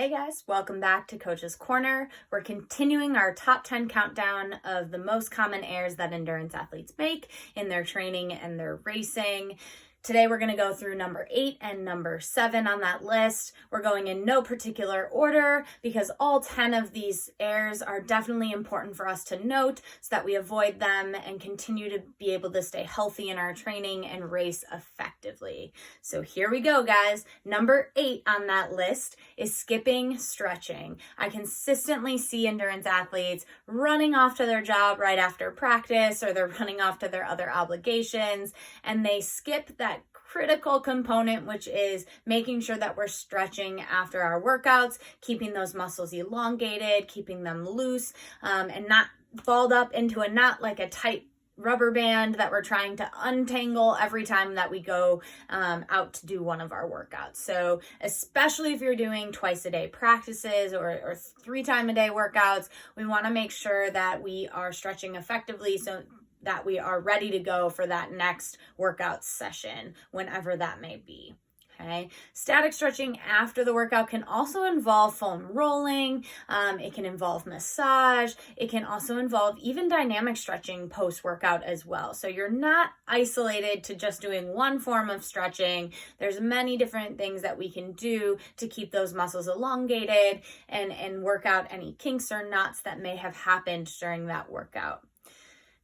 Hey guys, welcome back to Coach's Corner. We're continuing our top 10 countdown of the most common errors that endurance athletes make in their training and their racing. Today we're going to go through number 8 and number 7 on that list. We're going in no particular order because all 10 of these errors are definitely important for us to note so that we avoid them and continue to be able to stay healthy in our training and race effectively. So here we go, guys. Number 8 on that list is skipping stretching. I consistently see endurance athletes running off to their job right after practice, or they're running off to their other obligations, and they skip that critical component, which is making sure that we're stretching after our workouts, keeping those muscles elongated, keeping them loose, and not balled up into a knot like a tight rubber band that we're trying to untangle every time that we go out to do one of our workouts. So especially if you're doing twice a day practices or 3 times a day workouts, we want to make sure that we are stretching effectively so that we are ready to go for that next workout session, whenever that may be. Okay. Static stretching after the workout can also involve foam rolling. It can involve massage. It can also involve even dynamic stretching post-workout as well. So you're not isolated to just doing one form of stretching. There's many different things that we can do to keep those muscles elongated and work out any kinks or knots that may have happened during that workout.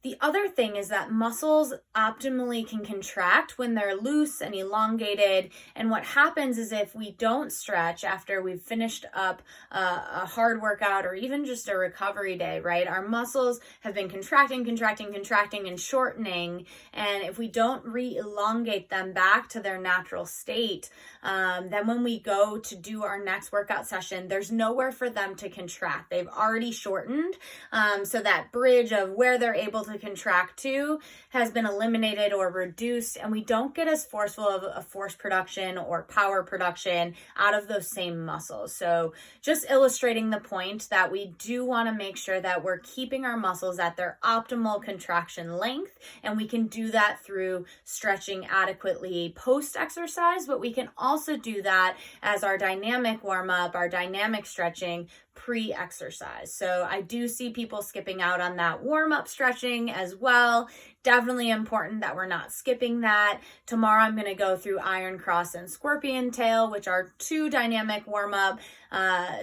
The other thing is that muscles optimally can contract when they're loose and elongated. And what happens is if we don't stretch after we've finished up a hard workout or even just a recovery day, right? Our muscles have been contracting and shortening. And if we don't re-elongate them back to their natural state, then when we go to do our next workout session, there's nowhere for them to contract. They've already shortened. So that bridge of where they're able to contract to has been eliminated or reduced, and we don't get as forceful of a force production or power production out of those same muscles. So just illustrating the point that we do want to make sure that we're keeping our muscles at their optimal contraction length, and we can do that through stretching adequately post-exercise, but we can also do that as our dynamic warm-up, our dynamic stretching pre-exercise. So I do see people skipping out on that warm-up stretching as well. Definitely important that we're not skipping that. Tomorrow I'm going to go through Iron Cross and Scorpion Tail, which are 2 dynamic warm-up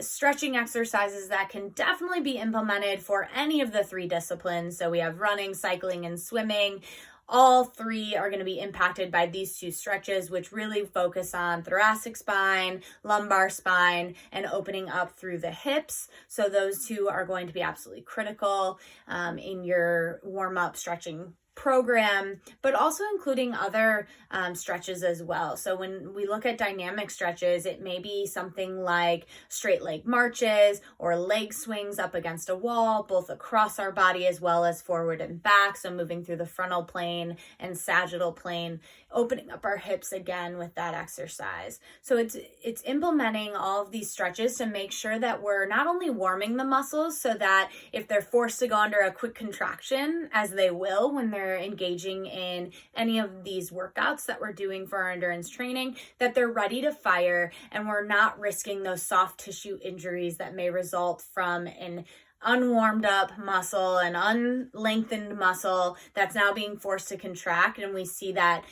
stretching exercises that can definitely be implemented for any of the 3 disciplines. So we have running, cycling, and swimming. All 3 are going to be impacted by these 2 stretches, which really focus on thoracic spine, lumbar spine, and opening up through the hips. So those 2 are going to be absolutely critical in your warm-up stretching program, but also including other stretches as well. So when we look at dynamic stretches, it may be something like straight leg marches or leg swings up against a wall, both across our body as well as forward and back. So moving through the frontal plane and sagittal plane, opening up our hips again with that exercise. So it's implementing all of these stretches to make sure that we're not only warming the muscles so that if they're forced to go under a quick contraction, as they will when they're engaging in any of these workouts that we're doing for our endurance training, that they're ready to fire and we're not risking those soft tissue injuries that may result from an unwarmed up muscle and unlengthened muscle that's now being forced to contract, and we see that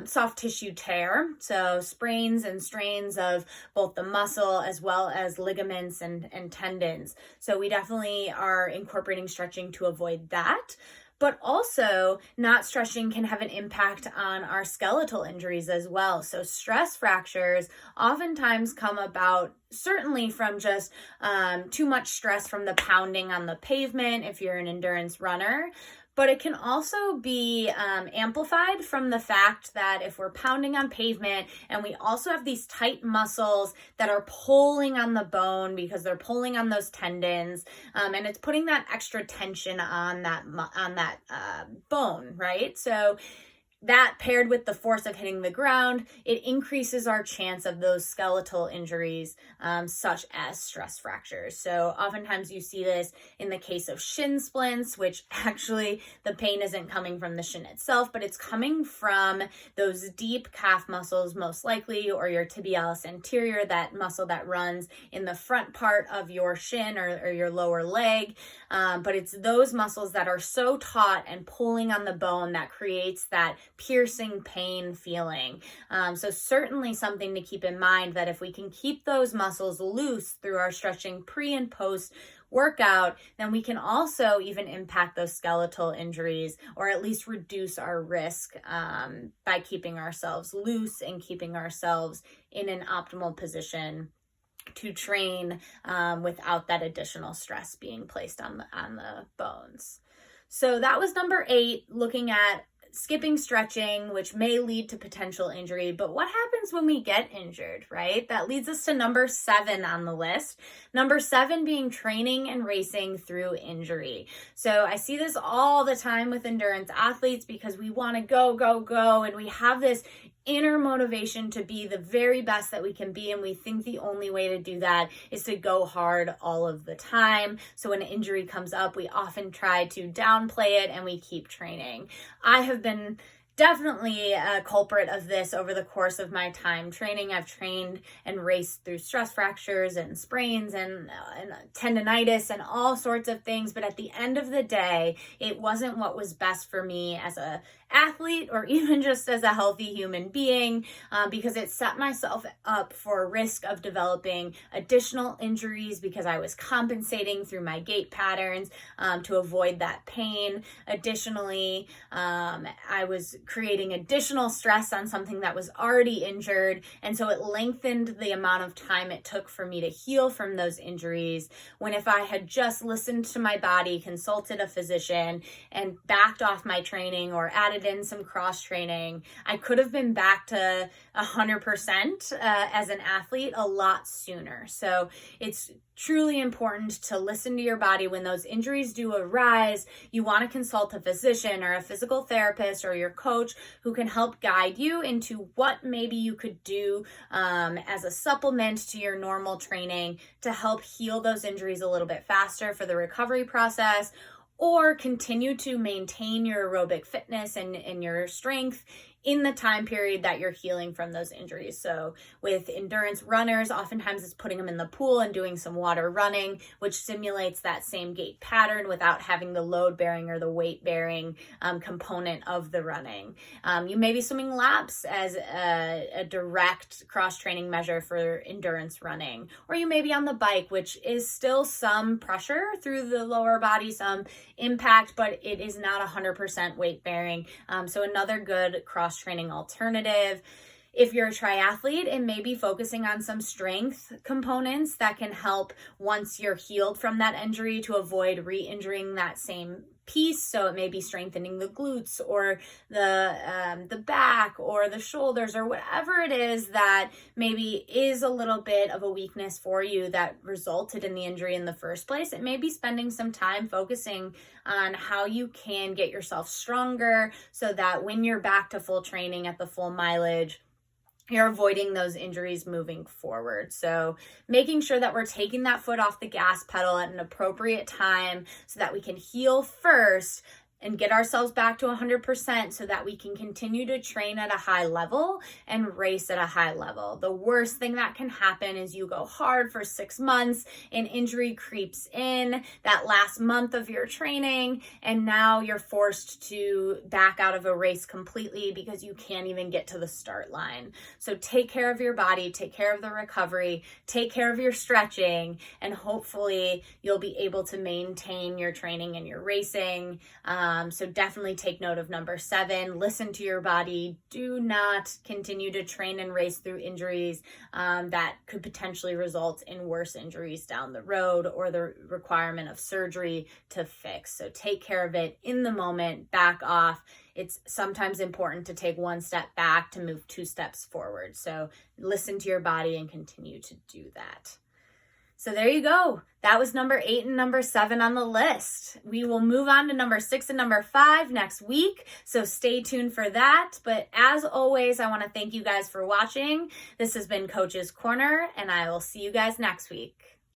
soft tissue tear, so sprains and strains of both the muscle as well as ligaments and tendons. So we definitely are incorporating stretching to avoid that. But also, not stretching can have an impact on our skeletal injuries as well. So stress fractures oftentimes come about certainly from just too much stress from the pounding on the pavement if you're an endurance runner. But it can also be amplified from the fact that if we're pounding on pavement and we also have these tight muscles that are pulling on the bone because they're pulling on those tendons, and it's putting that extra tension on that bone, right? So that paired with the force of hitting the ground, it increases our chance of those skeletal injuries, such as stress fractures. So oftentimes you see this in the case of shin splints, which actually the pain isn't coming from the shin itself, but it's coming from those deep calf muscles, most likely, or your tibialis anterior, that muscle that runs in the front part of your shin or your lower leg. But it's those muscles that are so taut and pulling on the bone that creates that piercing pain feeling. So certainly something to keep in mind, that if we can keep those muscles loose through our stretching pre and post workout, then we can also even impact those skeletal injuries, or at least reduce our risk by keeping ourselves loose and keeping ourselves in an optimal position to train without that additional stress being placed on the bones. So that was number 8, looking at skipping stretching, which may lead to potential injury. But what happens when we get injured, right? That leads us to number 7 on the list. Number 7 being training and racing through injury. So I see this all the time with endurance athletes, because we want to go, and we have this inner motivation to be the very best that we can be, and we think the only way to do that is to go hard all of the time. So when an injury comes up, we often try to downplay it and we keep training. I have been definitely a culprit of this over the course of my time training. I've trained and raced through stress fractures and sprains and tendonitis and all sorts of things. But at the end of the day, it wasn't what was best for me as a athlete, or even just as a healthy human being, because it set myself up for a risk of developing additional injuries, because I was compensating through my gait patterns to avoid that pain. Additionally, I was creating additional stress on something that was already injured, and so it lengthened the amount of time it took for me to heal from those injuries, when if I had just listened to my body, consulted a physician, and backed off my training or added in some cross training, I could have been back to 100% as an athlete a lot sooner. So it's truly important to listen to your body when those injuries do arise. You want to consult a physician or a physical therapist or your coach, who can help guide you into what maybe you could do as a supplement to your normal training to help heal those injuries a little bit faster for the recovery process, or continue to maintain your aerobic fitness and your strength in the time period that you're healing from those injuries. So with endurance runners, oftentimes it's putting them in the pool and doing some water running, which simulates that same gait pattern without having the load bearing or the weight bearing component of the running. You may be swimming laps as a direct cross training measure for endurance running, or you may be on the bike, which is still some pressure through the lower body, some impact, but it is not 100% weight bearing. So another good cross training alternative. If you're a triathlete, it may be focusing on some strength components that can help once you're healed from that injury to avoid re-injuring that same piece. So it may be strengthening the glutes or the back or the shoulders, or whatever it is that maybe is a little bit of a weakness for you that resulted in the injury in the first place. It may be spending some time focusing on how you can get yourself stronger so that when you're back to full training at the full mileage, you're avoiding those injuries moving forward. So making sure that we're taking that foot off the gas pedal at an appropriate time so that we can heal first and get ourselves back to 100% so that we can continue to train at a high level and race at a high level. The worst thing that can happen is you go hard for 6 months, an injury creeps in that last month of your training, and now you're forced to back out of a race completely because you can't even get to the start line. So take care of your body, take care of the recovery, take care of your stretching, and hopefully you'll be able to maintain your training and your racing. So definitely take note of number 7, listen to your body. Do not continue to train and race through injuries that could potentially result in worse injuries down the road or the requirement of surgery to fix. So take care of it in the moment, back off. It's sometimes important to take 1 step back to move 2 steps forward. So listen to your body and continue to do that. So there you go. That was number 8 and number 7 on the list. We will move on to number 6 and number 5 next week, so stay tuned for that. But as always, I want to thank you guys for watching. This has been Coach's Corner, and I will see you guys next week.